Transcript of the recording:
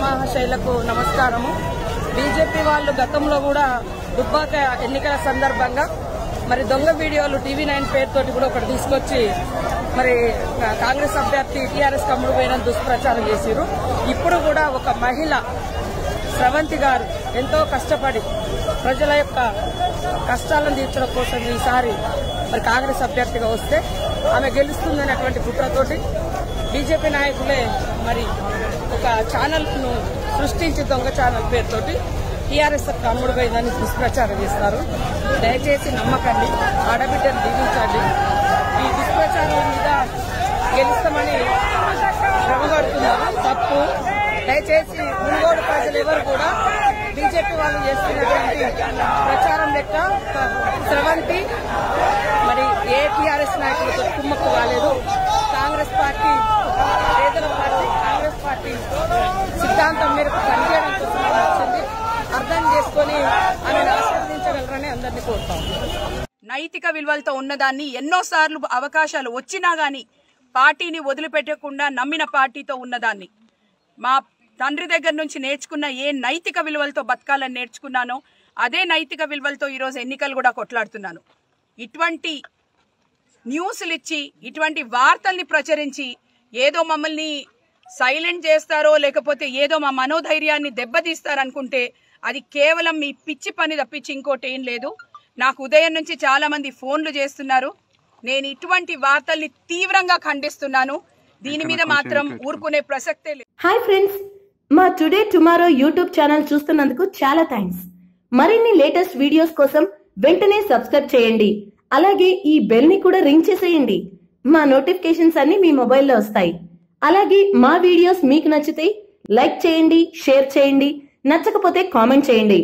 మహాశైలకు నమస్కారము. బీజేపీ వాళ్ళు గతంలో కూడా దుబ్బాక ఎన్నికల సందర్భంగా మరి దొంగ వీడియోలు టీవీ9 పేరుతోటి కూడా ఒకటి తీసుకొచ్చి మరి కాంగ్రెస్ అభ్యర్థి టీఆర్ఎస్ కమ్ముడు పోయిన దుష్ప్రచారం చేశారు. ఇప్పుడు కూడా ఒక మహిళ స్రవంతి గారు ఎంతో కష్టపడి ప్రజల యొక్క కష్టాలను తీర్చడం కోసం ఈసారి మరి కాంగ్రెస్ అభ్యర్థిగా వస్తే ఆమె గెలుస్తుందనేటువంటి కుట్రతోటి బీజేపీ నాయకులే మరి ఒక ఛానల్ ను సృష్టించి దొంగ ఛానల్ పేరుతోటి టీఆర్ఎస్ కమ్ముడు పోయిందని దుష్ప్రచారం చేస్తారు. దయచేసి నమ్మకండి, ఆడబిడ్డను దీవించండి. ఈ దుష్ప్రచారం మీద గెలుస్తామని శ్రమపడుతున్నారు, తప్పు. దయచేసి మునుగోడు ప్రజలు ఎవరు కూడా బీజేపీ వాళ్ళు చేస్తున్నటువంటి ప్రచారం లెక్క స్రవంతి మరి ఏ టీఆర్ఎస్ నాయకులతో కుమ్మక్కు కాలేదు. కాంగ్రెస్ పార్టీ పేదల పార్టీ, కాంగ్రెస్ పార్టీ సిద్ధాంతం మేరకు పనిచేయడం కోసం వచ్చింది. అర్థం చేసుకుని ఆమెను ఆశీర్వదించగలరని అందరినీ కోరుతాం. నైతిక విలువలతో ఉన్నదాన్ని ఎన్నోసార్లు అవకాశాలు వచ్చినా గానీ పార్టీని వదిలిపెట్టకుండా నమ్మిన పార్టీతో ఉన్నదాన్ని మా తండ్రి దగ్గర నుంచి నేర్చుకున్న ఏ నైతిక విలువలతో బతకాలని నేర్చుకున్నానో అదే నైతిక విలువలతో ఈరోజు ఎన్నికలు కూడా కొట్లాడుతున్నాను. ఇటువంటి న్యూస్లు ఇచ్చి ఇటువంటి వార్తల్ని ప్రచురించి ఏదో మమ్మల్ని సైలెంట్ చేస్తారో లేకపోతే ఏదో మా మనోధైర్యాన్ని దెబ్బతీస్తారనుకుంటే అది కేవలం మీ పిచ్చి పని తప్పించి ఇంకోటి ఏం లేదు. నాకు ఉదయం నుంచి చాలా మంది ఫోన్లు చేస్తున్నారు. నేను ఇటువంటి వార్తల్ని తీవ్రంగా ఖండిస్తున్నాను. దీని మీద మాత్రం ఊరుకునే ప్రసక్తే లేదు. హాయ్ ఫ్రెండ్స్, మా టుడే టుమారో యూట్యూబ్ ఛానల్ చూస్తున్నందుకు చాలా థ్యాంక్స్. మరిన్ని లేటెస్ట్ వీడియోస్ కోసం వెంటనే సబ్స్క్రైబ్ చేయండి. అలాగే ఈ బెల్ ని కూడా రింగ్ చేసేయండి. మా నోటిఫికేషన్స్ అన్ని మీ మొబైల్లో వస్తాయి. అలాగే మా వీడియోస్ మీకు నచ్చితే లైక్ చేయండి, షేర్ చేయండి, నచ్చకపోతే కామెంట్ చేయండి.